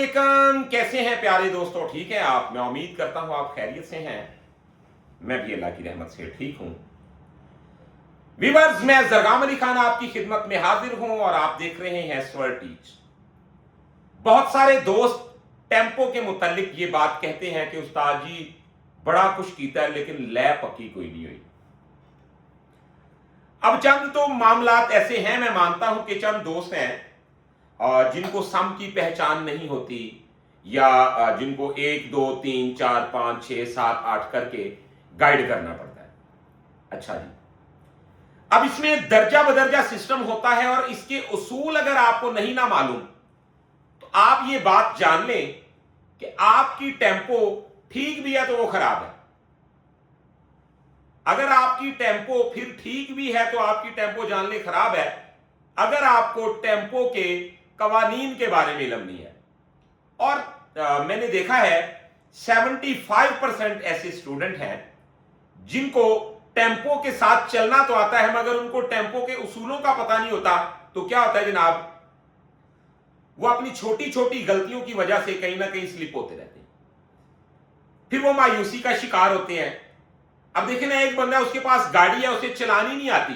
अस्सलामुअलैकुम। कैसे हैं प्यारे दोस्तों? ठीक है आप? मैं उम्मीद करता हूं आप खैरियत से हैं। मैं भी अल्लाह की रहमत से ठीक हूं। व्यूअर्स, मैं जरगाम अली खान आपकी खिदमत में हाजिर हूं और आप देख रहे हैं स्वर टीच। बहुत सारे दोस्त टेम्पो के मुतालिक ये बात कहते हैं कि उस्ताद जी बड़ा कुछ कीता है लेकिन लै पक्की कोई नहीं हुई। अब चंद तो मामलात ऐसे हैं, मैं मानता हूं कि चंद दोस्त हैं और जिनको सम की पहचान नहीं होती या जिनको 1 2 3 4 5 6 7 8 करके गाइड करना पड़ता है। अच्छा जी, अब इसमें दर्जा बदर्जा सिस्टम होता है और इसके उसूल अगर आपको नहीं ना मालूम तो आप ये बात जान लें कि आपकी टेम्पो ठीक भी है तो वो खराब है। अगर आपकी टेम्पो फिर ठीक भी है तो आपकी टेम्पो जान ले खराब है अगर आपको टेम्पो के कवानीन के बारे में इल्म नहीं है। और मैंने देखा है 75% ऐसे स्टूडेंट हैं जिनको टेम्पो के साथ चलना तो आता है मगर उनको टेम्पो के उसूलों का पता नहीं होता। तो क्या होता है जनाब, वो अपनी छोटी छोटी गलतियों की वजह से कहीं ना कहीं स्लिप होते रहते हैं, फिर वो मायूसी का शिकार होते हैं। अब देखें ना, एक बंदा उसके पास गाड़ी है उसे चलानी नहीं आती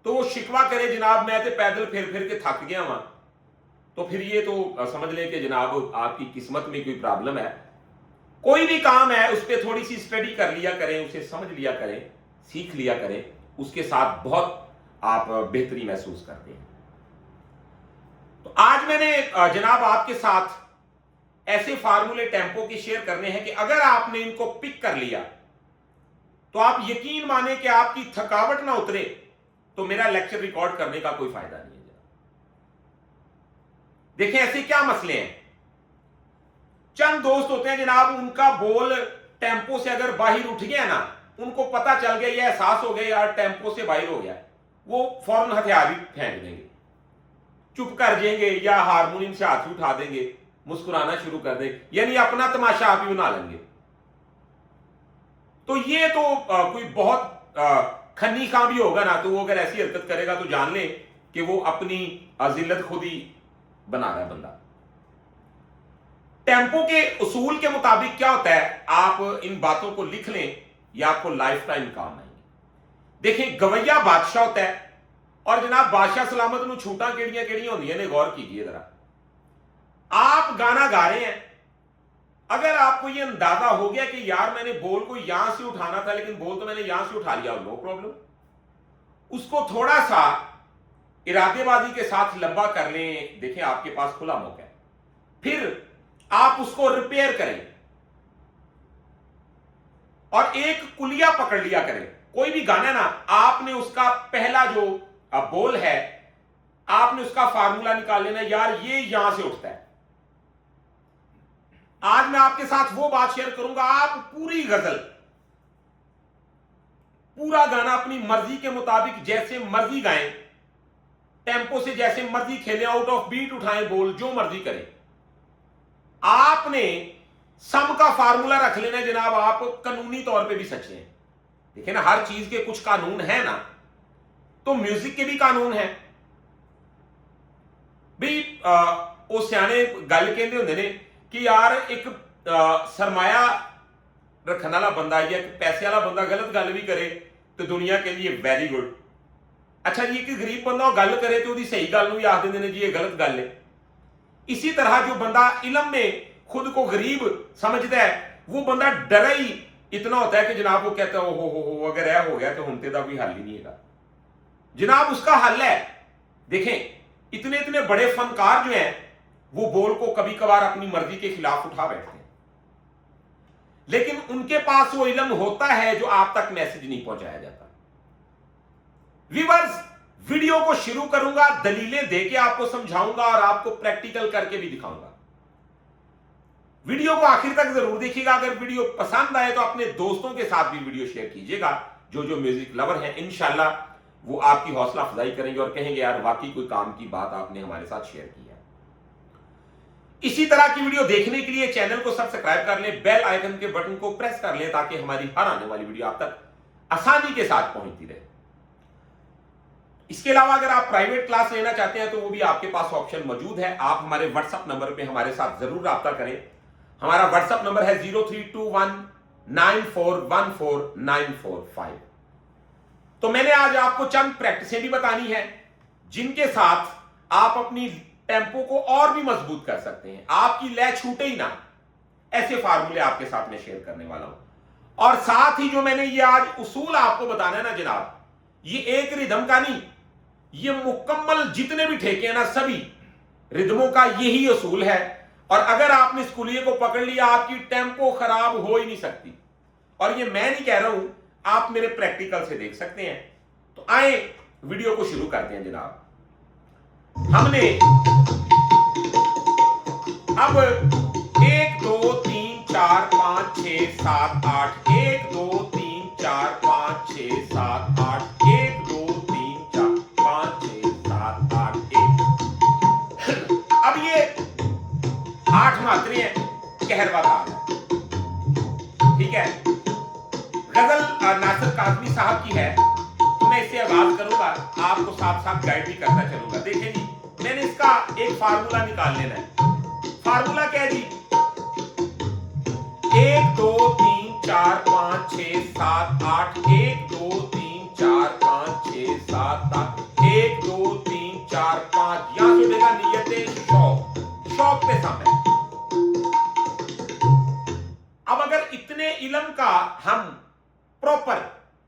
तो वो शिकवा करे जनाब मैं तो पैदल फिर फिर के थक गया वहां। तो फिर ये तो समझ लें कि जनाब आपकी किस्मत में कोई प्रॉब्लम है। कोई भी काम है उस पर थोड़ी सी स्टडी कर लिया करें, उसे समझ लिया करें, सीख लिया करें, उसके साथ बहुत आप बेहतरी महसूस करते हैं। तो आज मैंने जनाब आपके साथ ऐसे फार्मूले टेम्पो के शेयर करने हैं कि अगर आपने इनको पिक कर लिया तो आप यकीन माने कि आपकी थकावट ना उतरे तो मेरा लेक्चर रिकॉर्ड करने का कोई फायदा नहीं है। देखें ऐसे क्या मसले हैं। चंद दोस्त होते हैं जनाब, उनका बोल टेम्पो से अगर बाहर उठ गया ना, उनको पता चल गया, यह एहसास हो गया यार टेम्पो से बाहर हो गया, वो फौरन हथियार ही फेंक देंगे, चुप कर जाएंगे या हारमोनियम से हाथ उठा देंगे, मुस्कुराना शुरू कर देंगे, यानी अपना तमाशा आप ही बना लेंगे। तो ये तो कोई बहुत खन्नी काम भी होगा ना, तो वो अगर ऐसी हरकत करेगा तो जान ले कि वो अपनी जिल्लत खुद ही बना रहा है बंदा। टेम्पो के उसूल के मुताबिक क्या होता है, आप इन बातों को लिख लें, या आपको लाइफ टाइम काम आएंगे। देखिए गवैया बादशाह होता है और जनाब बादशाह सलामत नु छूटा केड़ियां केड़ियां होंदियां ने, गौर कीजिए जरा। आप गाना गा रहे हैं, अगर आपको यह अंदाजा हो गया कि यार मैंने बोल को यहां से उठाना था लेकिन बोल तो मैंने यहां से उठा लिया, नो प्रॉब्लम, उसको थोड़ा सा इरादेबाजी के साथ लंबा कर लें। देखिए आपके पास खुला मौका है, फिर आप उसको रिपेयर करें और एक कुलिया पकड़ लिया करें। कोई भी गाना ना, आपने उसका पहला जो बोल है आपने उसका फार्मूला निकाल लेना, यार ये यहां से उठता है। आज मैं आपके साथ वो बात शेयर करूंगा, आप पूरी गजल, पूरा गाना अपनी मर्जी के मुताबिक जैसे मर्जी गाएं, टेम्पो से जैसे मर्जी खेलें, आउट ऑफ बीट उठाएं, बोल जो मर्जी करें। आपने सम का फार्मूला रख लेना जनाब, आप कानूनी तौर पे भी सच्चे हैं। देखिए ना, हर चीज के कुछ कानून है ना, तो म्यूजिक के भी कानून है भी। वो सियाने गल कहते होंगे ने कि यार एक सरमाया रखने वाला बंदा या पैसे वाला बंदा गलत गल भी करे तो दुनिया के लिए वेरी गुड। अच्छा जी, एक गरीब बंदा गल करे तो सही गल भी आख देंगे जी ये गलत गल है। इसी तरह जो बंदा इलम में खुद को गरीब समझता है वो बंदा डरा ही इतना होता है कि जनाब वो कहता है हो अगर यह हो गया तो हम तेरा कोई हल ही नहीं है जनाब, उसका हल है। देखें इतने इतने बड़े फनकार जो हैं वो बोल को कभी कभार अपनी मर्जी के खिलाफ उठा बैठते हैं, लेकिन उनके पास वो इल्म होता है जो आप तक मैसेज नहीं पहुंचाया जाता। व्यूअर्स, वीडियो को शुरू करूंगा, दलीलें देके आपको समझाऊंगा और आपको प्रैक्टिकल करके भी दिखाऊंगा। वीडियो को आखिर तक जरूर देखिएगा। अगर वीडियो पसंद आए तो अपने दोस्तों के साथ भी वीडियो शेयर कीजिएगा। जो जो म्यूजिक लवर हैं इंशाल्लाह वो आपकी हौसला अफजाई करेंगे और कहेंगे यार वाकई कोई काम की बात आपने हमारे साथ शेयर की है। इसी तरह की वीडियो देखने के लिए चैनल को सब्सक्राइब कर लें, बेल आइकन के बटन को प्रेस कर लें ताकि हमारी हर आने वाली वीडियो आप तक आसानी के साथ पहुंचती रहे। इसके अलावा अगर आप प्राइवेट क्लास लेना चाहते हैं तो वो भी आपके पास ऑप्शन मौजूद है। आप हमारे व्हाट्सएप नंबर पे हमारे साथ जरूर राब्ता करें। हमारा व्हाट्सएप नंबर है 0321941495। तो मैंने आज आपको चंद प्रैक्टिसें भी बतानी है जिनके साथ आप अपनी टेम्पो को और भी मजबूत कर सकते हैं, आपकी लय छूटे ही ना। ऐसे फार्मूले आपके साथ में शेयर करने वाला हूं। और साथ ही जो मैंने ये आज उसूल आपको बताना है ना जनाब, ये एक रिदम का नहीं, ये मुकम्मल जितने भी ठेके हैं ना, सभी रिदमों का यही उसूल है। और अगर आपने इस कुलिये को पकड़ लिया, आपकी टेम्पो खराब हो ही नहीं सकती। और ये मैं नहीं कह रहा हूं, आप मेरे प्रैक्टिकल से देख सकते हैं। तो आए वीडियो को शुरू करते हैं जनाब। हमने अब 1 2 3 4 5 6 7 8 1 2 3 4 5 6 7 8 1 2 3 4 5 6 7 8 1। अब ये 8 मात्रें हैं, कहरवा ताल है, ठीक है। गजल नासिर काज़मी साहब की है, तो मैं इससे आगाज करूंगा, आपको साथ साथ गाइड भी करता चलूंगा। देखिए जी, मैंने इसका एक फार्मूला निकाल लेना है। फार्मूला क्या है जी? 1 2 3 4 5 6 7 8 1 2 3 4 5 6 7 8 1 2 3 4 5। यहां से उठेगा नियते शौक, शौक पे समय। अब अगर इतने इल्म का हम प्रॉपर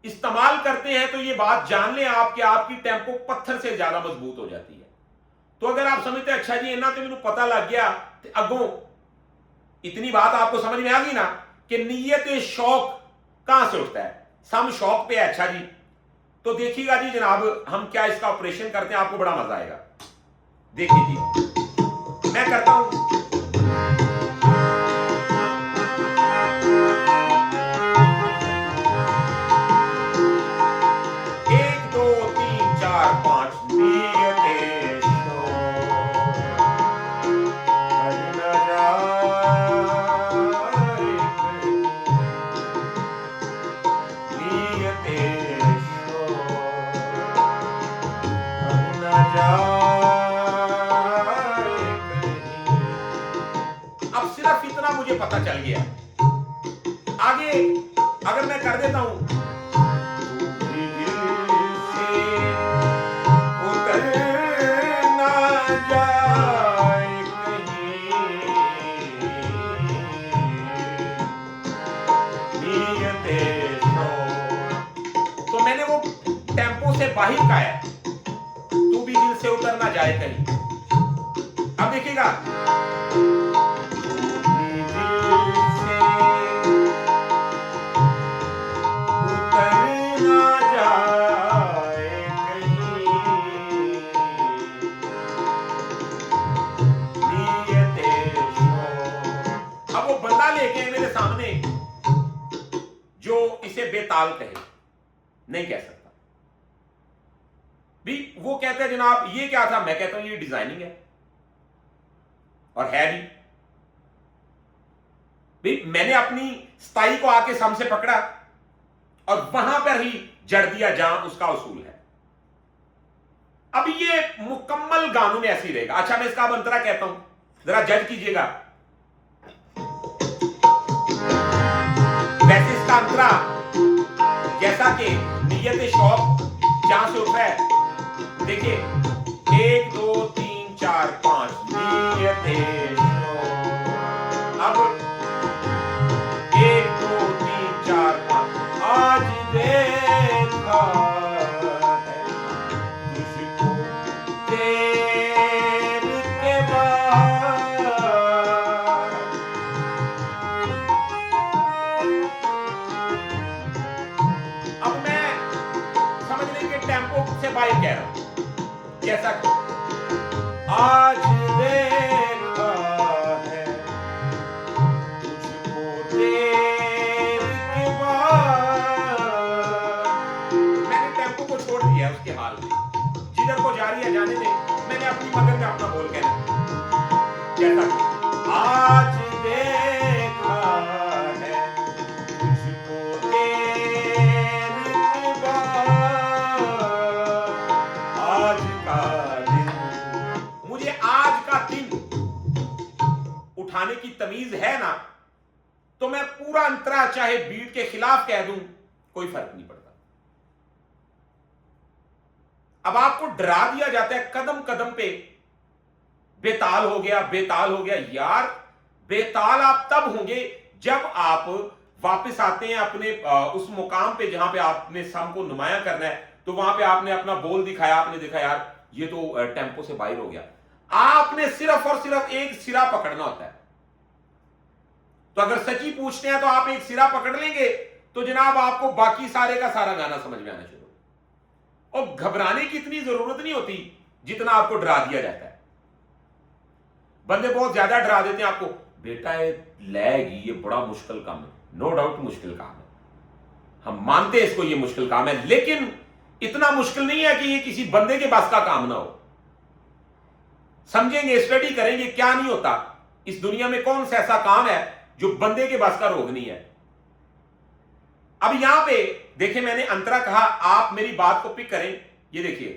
इस्तेमाल करते हैं तो ये बात जान लें आप कि आपकी टेम्पो पत्थर से ज्यादा मजबूत हो जाती है। तो अगर आप समझते हैं अच्छा जी इन्ना तो मैंने पता लग गया, तो अगों इतनी बात आपको समझ में आ गई ना कि नीयत शौक कहां से उठता है, सम शौक पे है। अच्छा जी, तो देखिएगा जी जनाब, हम क्या इसका ऑपरेशन करते हैं, आपको बड़ा मजा आएगा। देखिए जी, मैं करता हूं। अब सिर्फ इतना मुझे पता चल गया, आगे अगर मैं कर देता हूं, तो मैंने वो टेम्पो से बाहर का है, तू भी दिल से उतर ना जाए कहीं। अब देखिएगा, अब वो बंदा लेके मेरे सामने जो इसे बेताल कहे, नहीं कह सकता भी। वो कहते हैं जनाब ये क्या था, मैं कहता हूं ये डिजाइनिंग है, और है भी। मैंने अपनी स्ताई को आके सम से पकड़ा और वहां पर ही जड़ दिया जहां उसका उसूल है। अब ये मुकम्मल गानों में ऐसी रहेगा। अच्छा, मैं इसका अब अंतरा कहता हूं, जरा जज कीजिएगा। वैसे इसका अंतरा जैसा कि नियत शौक जहां से उठा है, देखिए 1 2 3 4 5 नियत शौक। अब 1 2 3 4 5 आज देखा है तुझको देर के बाद। अब मैं समझने के टेम्पो से बाहर कह रहा हूं, जैसा कि आज देखा है तुझको देर के बाद। मैंने टेम्पो को छोड़ दिया उसके हाल में, जिधर को जा रही है जाने दे, मैंने अपनी मगर में अपना बोल कहना, जैसा कि आज देखा है तुझको देर के बाद। घबराने की तमीज है ना, तो मैं पूरा अंतरा चाहे बीट के खिलाफ कह दूं, कोई फर्क नहीं पड़ता। अब आपको डरा दिया जाता है कदम कदम पे, बेताल हो गया, बेताल हो गया। यार बेताल आप तब होंगे जब आप वापस आते हैं अपने उस मुकाम पे जहां पे आपने सम को नुमाया करना है, तो वहां पे आपने अपना बोल दिखाया, आपने देखा यार ये तो टेम्पो से बाहर हो गया। आपने सिर्फ और सिर्फ एक सिरा पकड़ना होता है। तो अगर सच्ची पूछते हैं तो आप एक सिरा पकड़ लेंगे तो जनाब आपको बाकी सारे का सारा गाना समझ में आना शुरू। और घबराने की इतनी जरूरत नहीं होती जितना आपको डरा दिया जाता है। बंदे बहुत ज्यादा डरा देते हैं आपको, बेटा ये लैगी, ये बड़ा मुश्किल काम है। नो डाउट मुश्किल काम है, हम मानते हैं इसको, ये मुश्किल काम है, लेकिन इतना मुश्किल नहीं है कि ये किसी बंदे के बस का काम ना हो। समझेंगे, स्टडी करेंगे, क्या नहीं होता इस दुनिया में, कौन सा ऐसा काम है जो बंदे के बस का रोग नहीं है। अब यहां पे देखिए, मैंने अंतरा कहा, आप मेरी बात को पिक करें। ये देखिए,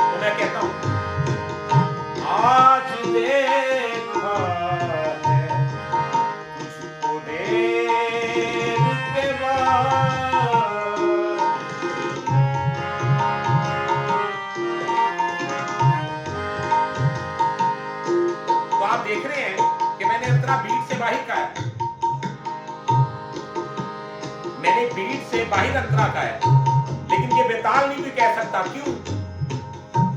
तो मैं कहता हूं, आज देखा है तुझको देर के बाद, तो आप देख रहे हैं कि मैंने अंतरा बीट से बाहर का है, मैंने बीट से बाहर अंतरा का है, लेकिन ये बेताल नहीं कोई कह सकता। क्यों?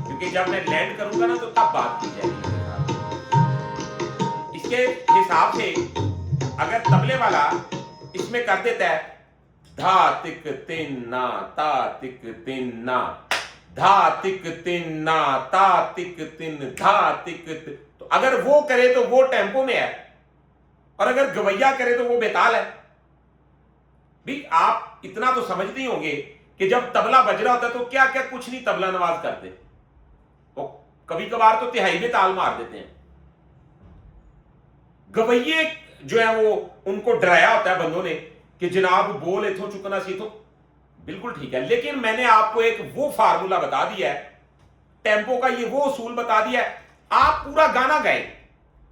क्योंकि जब मैं लैंड करूंगा ना तो तब बात की जाएगी। इसके हिसाब से अगर तबले वाला इसमें कर देता है धा तिक तिन ना ता तिक तिन ना, धा तिक तिन ना ता तिक तिन धा तिक, तो अगर वो करे तो वो टेम्पो में है, और अगर गवैया करे तो वो बेताल है। भी आप इतना तो समझते ही होंगे कि जब तबला बज रहा होता है तो क्या क्या कुछ नहीं तबला नवाज करते, वो कभी कभार तो तिहाई में ताल मार देते हैं। गवैये जो है वो उनको डराया होता है बंदों ने कि जनाब बोल इथों चुकना सी, तो बिल्कुल ठीक है, लेकिन मैंने आपको एक वो फार्मूला बता दिया है, टेम्पो का ये वो उसूल बता दिया है। आप पूरा गाना गाएं,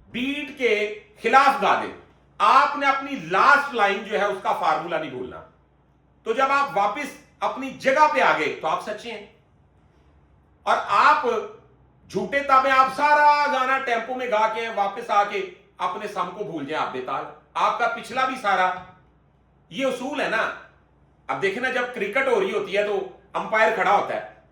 बीट के खिलाफ गा दें, आपने अपनी लास्ट लाइन जो है उसका फार्मूला नहीं भूलना। तो जब आप वापस अपनी जगह पे आ गए तो आप सच्चे हैं, और आप झूठे ताबे आप सारा गाना टेम्पो में गा के वापस आके अपने सम को भूल जाए, आप बेताल। आपका पिछला भी सारा, ये उसूल है ना। अब देखें ना, जब क्रिकेट हो रही होती है तो अंपायर खड़ा होता है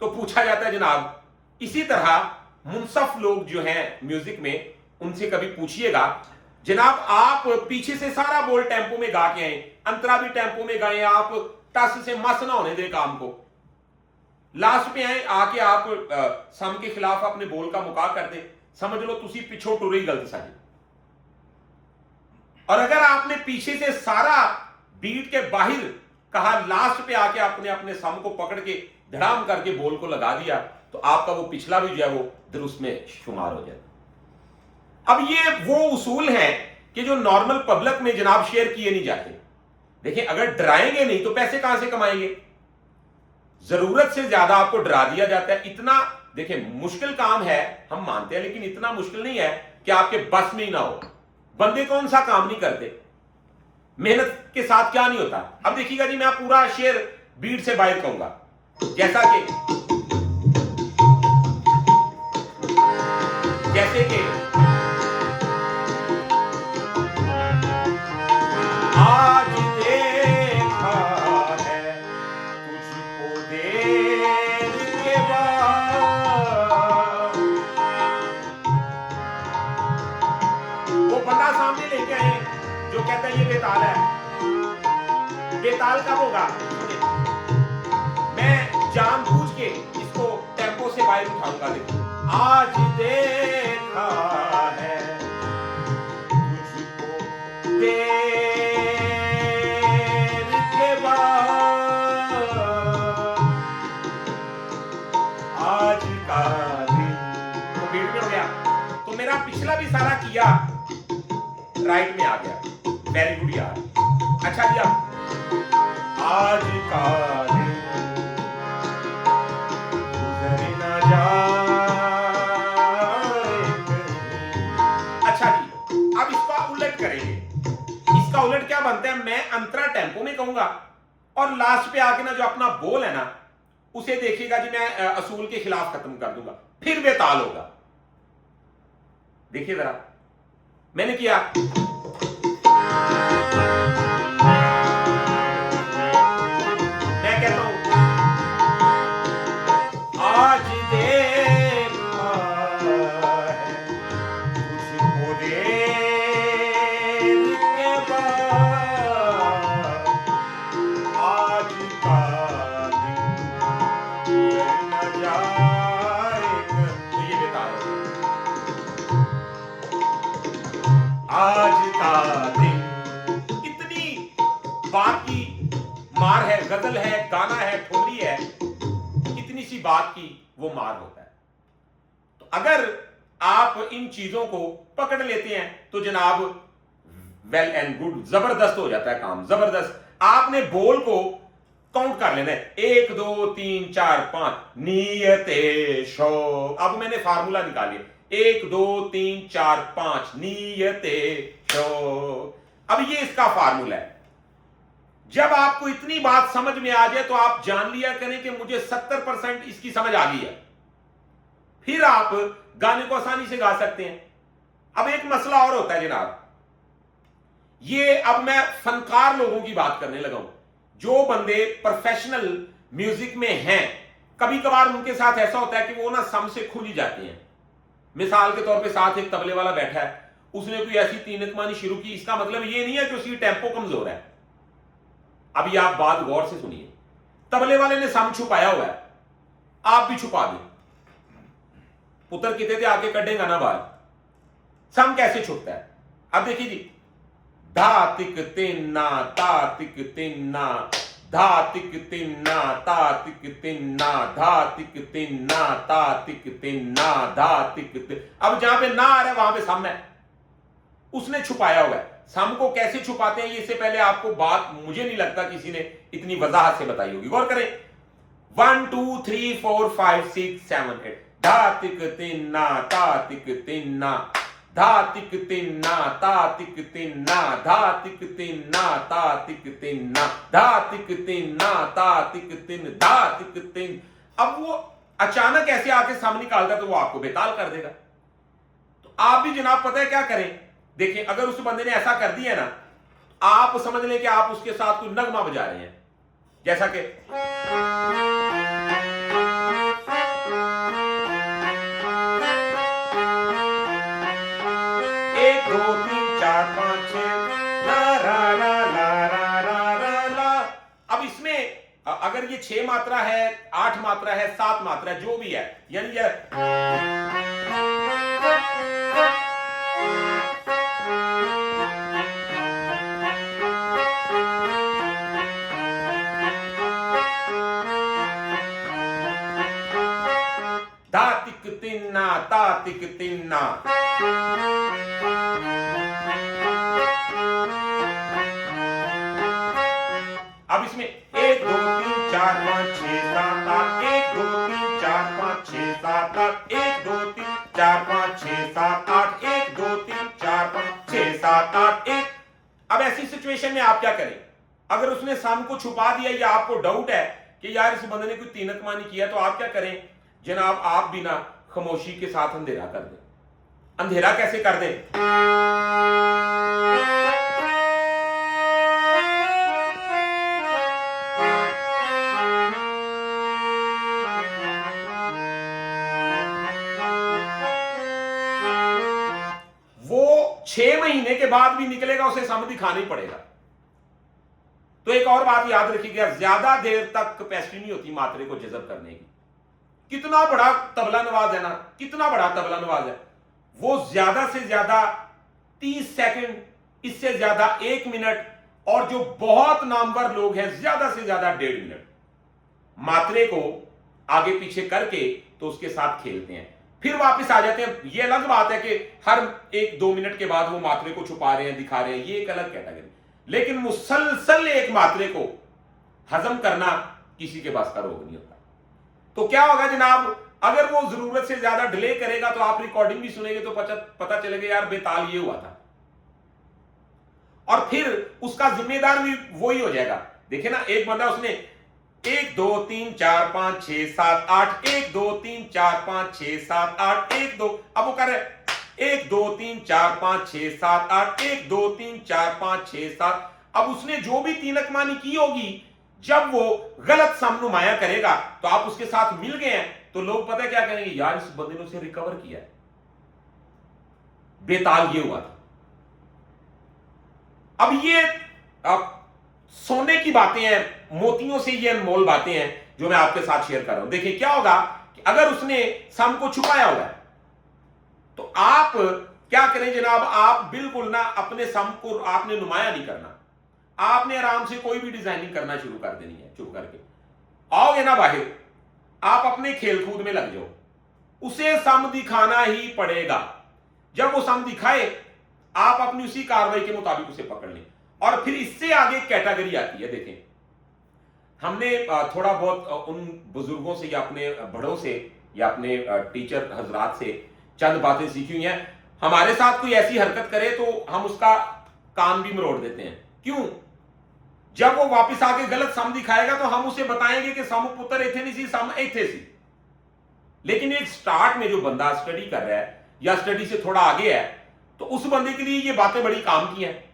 तो पूछा जाता है जनाब, इसी तरह मुनसफ लोग जो हैं म्यूजिक में, उनसे कभी पूछिएगा जनाब आप पीछे से सारा बोल टेम्पो में गा के आए, अंतरा भी टेम्पो में गाए, आप टस से मस ना होने दे काम को, लास्ट पे आए आके आप सम के खिलाफ अपने बोल का मुका कर दे, समझ लो तुसी पिछो टुरे ही गलत साजी। और अगर आपने पीछे से सारा बीट के बाहर कहा, लास्ट पे आके आपने अपने सम को पकड़ के धड़ाम करके बोल को लगा दिया, तो आपका वो पिछला भी जो है वो दुरुस्त में शुमार हो जाए। अब ये वो उसूल हैं कि जो नॉर्मल पब्लिक में जनाब शेयर किए नहीं जाते। देखिए, अगर डराएंगे नहीं तो पैसे कहां से कमाएंगे? जरूरत से ज्यादा आपको डरा दिया जाता है। इतना देखिए मुश्किल काम है, हम मानते हैं, लेकिन इतना मुश्किल नहीं है कि आपके बस में ही ना हो। बंदे कौन सा काम नहीं करते, मेहनत के साथ क्या नहीं होता। अब देखिएगा जी, मैं पूरा शेर बीट से बाहर कहूंगा, जैसा कि आज देखा है तुझको देर के बाद, वो बंदा सामने लेके आए जो कहता है ये बेताल है। बेताल कब होगा? मैं जानबूझ के इसको टेम्पो से बाहर उठाऊंगा। देखो, आज देखा है तुझको देर के बाद, आज का दिन, तो बीट में हो गया। तो मेरा पिछला भी सारा किया राइट में आ गया, वेरी गुड यार। अच्छा जी, अब आज का दिन गुजर न जाए कहीं। अच्छा जी, अब इसका उलट करेंगे। इसका उलट क्या बनता है, मैं अंतरा टेम्पो में कहूंगा और लास्ट पे आके ना जो अपना बोल है ना उसे देखिएगा जी, मैं असूल के खिलाफ खत्म कर दूंगा, फिर बेताल होगा। देखिए जरा, मैंने किया मैं कहता हूं आज देखा है तुझको देर के बाद, आज का दिन गुजर न जाए। तो ये बेताल हो, आज का दिन। इतनी बात की मार है, गजल है, गाना है, ठोड़ी है, इतनी सी बात की वो मार होता है। तो अगर आप इन चीजों को पकड़ लेते हैं तो जनाब वेल एंड गुड, जबरदस्त हो जाता है काम, जबरदस्त। आपने बोल को काउंट कर लेना है, 1 2 3 4 5 नियते शौक। अब मैंने फार्मूला निकालिए, 1 2 3 4 5 नियते शौक। अब ये इसका फार्मूला है। जब आपको इतनी बात समझ में आ जाए तो आप जान लिया करें कि मुझे 70% इसकी समझ आ गई है, फिर आप गाने को आसानी से गा सकते हैं। अब एक मसला और होता है जनाब, ये अब मैं फनकार लोगों की बात करने लगा हूं, जो बंदे प्रोफेशनल म्यूजिक में हैं। कभी कभार उनके साथ ऐसा होता है कि वो ना सम से खुल ही जाती हैं। मिसाल के तौर पे साथ एक तबले वाला बैठा है, उसने कोई ऐसी तीन कमानी शुरू की, इसका मतलब ये नहीं है कि उसकी टेम्पो कमजोर है। अभी आप बात गौर से सुनिए, तबले वाले ने सम छुपाया हुआ है, आप भी छुपा दें, पुत्र कितने थे आके कटेगा ना बाहर। सम कैसे छुपता है, अब देखिए जी, धा तिक तिन्ना ता तिक तिन्ना, धा तिक तिन्ना ता तिक तिन्ना, धा तिक तिन्ना ता तिक तिन्ना, धा तिक तिन। अब जहां पे ना आ रहा है वहां पे सम है, उसने छुपाया हुआ है। सम को कैसे छुपाते हैं, इससे पहले आपको बात मुझे नहीं लगता किसी ने इतनी वजाहत से बताई होगी, गौर करें। 1 2 3 4 5 6 7 8, धा तिक तिन्ना ता तिक तिन्ना, धा तिक तिन्ना ता तिक तिन्ना, धा तिक तिन्ना ता तिक तिन्ना, धा तिक तिन्ना ता तिक तिन, धा तिक तिन। अब वो अचानक ऐसे आके सम निकालता तो वो आपको बेताल कर देगा। तो आप भी जनाब पता है क्या करें, देखिए अगर उस बंदे ने ऐसा कर दिया ना, आप समझ लें कि आप उसके साथ कोई नगमा बजा रहे हैं, जैसा कि 1 2 3 4 5 6 ला रा ला ला रा रा रा ला। अब इसमें अगर ये 6 मात्रा है, 8 मात्रा है, 7 मात्रा है, जो भी है, यानी ये धा तिक तिन्ना ता तिक तिन्ना। अब इसमें 1 2 3 4 5 6 7 8, 1 2 3 4 5 6 7 8, 1 2 3 4 5 6 7 8, 1 2 3 4 5 6 7 8 1। अब ऐसी सिचुएशन में आप क्या करें, अगर उसने सम को छुपा दिया या आपको डाउट है कि यार इस बंदे ने कोई तीनक मानी किया, तो आप क्या करें जनाब, आप बिना खामोशी के साथ अंधेरा कर दें। अंधेरा कैसे कर दें, वो 6 महीने के बाद भी निकलेगा, उसे सम दिखाना ही पड़ेगा। तो एक और बात याद रखिएगा, ज्यादा देर तक कैपेसिटी नहीं होती मात्रे को जज़ब करने की। कितना बड़ा तबला नवाज है ना, कितना बड़ा तबला नवाज है, वो ज्यादा से ज्यादा 30 सेकंड, इससे ज्यादा 1 मिनट, और जो बहुत नामवर लोग हैं ज्यादा से ज्यादा 1.5 मिनट मात्रे को आगे पीछे करके तो उसके साथ खेलते हैं, फिर वापस आ जाते हैं। ये अलग बात है कि हर 1-2 मिनट के बाद वो मात्रे को छुपा रहे हैं, दिखा रहे हैं, ये एक अलग कैटेगरी। लेकिन मुसलसल एक मात्रे को हजम करना किसी के पास का रोग नहीं होता। तो क्या होगा जनाब, अगर वो जरूरत से ज्यादा डिले करेगा तो आप रिकॉर्डिंग भी सुनेंगे तो पता चलेगा यार बेताल ये हुआ था, और फिर उसका जिम्मेदार भी वही हो जाएगा। देखिए ना, एक बंदा उसने 1 2 3 4 5 6 7 8 1 2 3 4 5 6 7 8 1 2, अब वो कर रहे 1 2 3 4 5 6 7 8 1 2 3 4 5 6 7। अब उसने जो भी तीनक मानी की होगी, जब वो गलत सम नुमाया करेगा तो आप उसके साथ मिल गए हैं तो लोग पता है क्या कहेंगे, यार इस बंदे ने उसे रिकवर किया है, बेताल ये हुआ था। अब ये सोने की बातें हैं, मोतियों से ये अनमोल बातें हैं जो मैं आपके साथ शेयर कर रहा हूं। देखिए क्या होगा कि अगर उसने सम को छुपाया हुआ है तो आप क्या करें जनाब, आप बिल्कुल ना अपने सम को आपने नुमाया नहीं करना, आपने आराम से कोई भी डिजाइनिंग करना शुरू कर देनी है। चुप करके आओगे ना बाहर, आप अपने खेल कूद में लग जाओ, उसे सम दिखाना ही पड़ेगा। जब वो सम दिखाए आप अपनी उसी कार्रवाई के मुताबिक उसे पकड़ लें। और फिर इससे आगे कैटेगरी आती है। देखें, हमने थोड़ा बहुत उन बुजुर्गों से या अपने बड़ों से या अपने टीचर हजरात से चंद बातें सीखी हुई हैं। हमारे साथ कोई ऐसी हरकत करे तो हम उसका कान भी मरोड़ देते हैं। क्यों? जब वो वापस आके गलत सम दिखाएगा तो हम उसे बताएंगे कि सम पुत्र इथे नहीं सी, सम इथे सी। लेकिन एक स्टार्ट में जो बंदा स्टडी कर रहा है या स्टडी से थोड़ा आगे है, तो उस बंदे के लिए ये बातें बड़ी काम की हैं।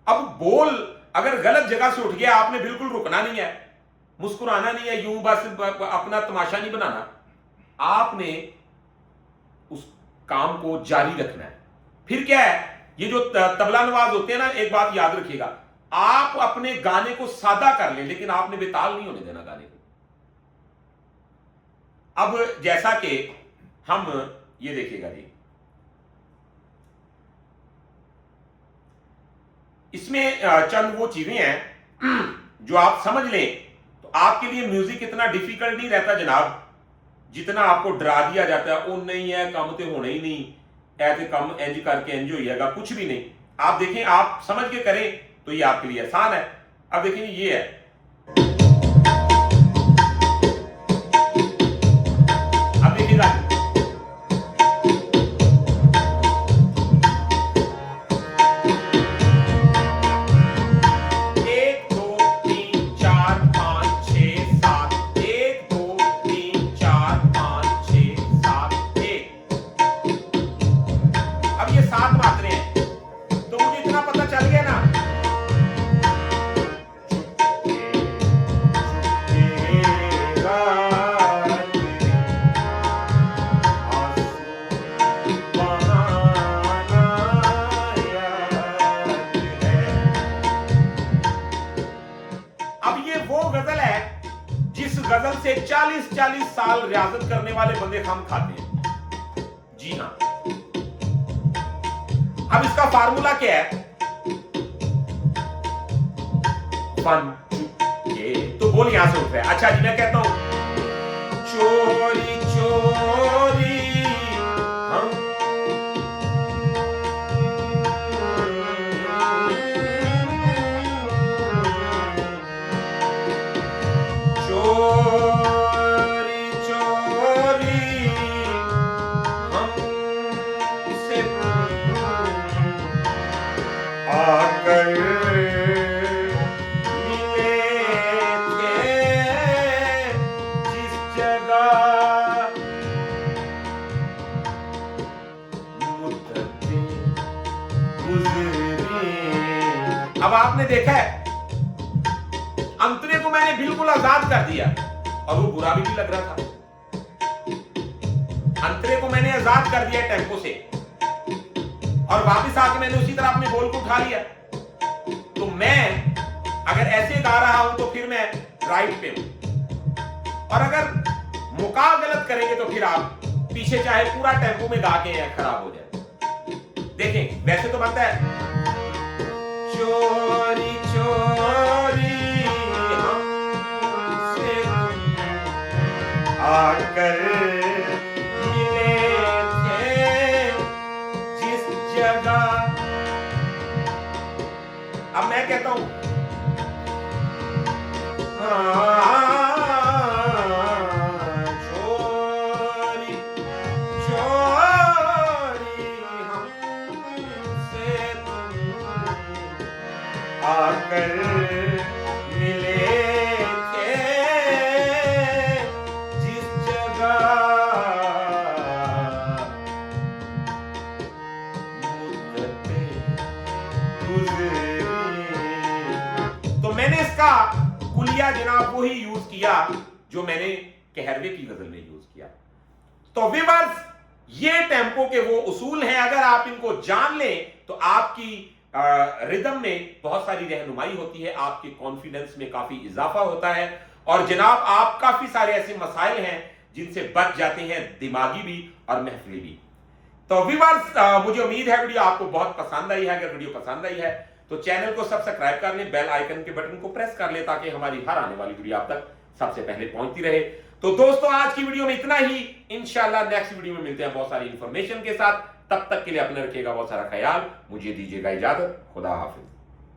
अब बोल अगर गलत जगह से उठ गया, आपने बिल्कुल रुकना नहीं है, मुस्कुराना नहीं है, यूं बस अपना तमाशा नहीं बनाना, आपने उस काम को जारी रखना है। फिर क्या है, ये जो तबला नवाज होते हैं ना, एक बात याद रखिएगा, आप अपने गाने को सादा कर लें लेकिन आपने बेताल नहीं होने देना गाने को। अब जैसा कि हम ये देखिएगा जी, इसमें चंद वो चीजें हैं जो आप समझ लें तो आपके लिए म्यूजिक इतना डिफिकल्ट नहीं रहता जनाब, जितना आपको डरा दिया जाता है। वो नहीं है, कम तो होना ही नहीं, ऐसे कम एंज करके एंज होइएगा, कुछ भी नहीं। आप देखें, आप समझ के करें तो ये आपके लिए आसान है। अब देखें ये है, अब देखिएगा गजल से 40-40 साल रियाजत करने वाले बंदे हम खाते हैं। जी हां, अब इसका फार्मूला क्या है? 1 2 तो बोल यहां से उठ रहा है। अच्छा जी, मैं कहता हूं चोरी चोरी हम अब आपने देखा है, अंतरे को मैंने बिल्कुल आजाद कर दिया और वो बुरा भी नहीं लग रहा था। अंतरे को मैंने आजाद कर दिया टेम्पो से और वापस आके मैंने उसी तरह अपने बोल को उठा लिया। तो मैं अगर ऐसे गा रहा हूं तो फिर मैं राइट पे हूं, और अगर मुका गलत करेंगे तो फिर आप पीछे चाहे पूरा टेम्पो में गा के खराब हो जाए। देखें, वैसे तो बनता है चोरी चोरी हमसे आकर मिले थे जिस जगह, कहता हूं, छोरी छोरी हमसे आकर मिले थे जिस जगह मुद्दतें गुजरी। तो मैंने इसका कुलिया जनाब वही यूज किया जो मैंने कहरवे की गजल में यूज किया। तो व्यूअर्स, ये टेम्पो के वो उसूल हैं, अगर आप इनको जान लें तो आपकी रिदम में बहुत सारी रहनुमाई होती है, आपके कॉन्फिडेंस में काफी इजाफा होता है, और जनाब आप काफी सारे ऐसे मसाइल हैं जिनसे बच जाते हैं, दिमागी भी और महफिली भी। तो व्यूअर्स, मुझे उम्मीद है वीडियो आपको बहुत पसंद आई है। अगर वीडियो पसंद आई है तो चैनल को सब्सक्राइब कर लें, बेल आइकन के बटन को प्रेस कर लें ताकि हमारी हर आने वाली वीडियो आप तक सबसे पहले पहुंचती रहे। तो दोस्तों, आज की वीडियो में इतना ही। इंशाल्लाह नेक्स्ट वीडियो में मिलते हैं बहुत सारी इंफॉर्मेशन के साथ। तब तक के लिए अपने रखिएगा बहुत सारा ख्याल। मुझे दीजिएगा इजाजत। खुदा हाफिज।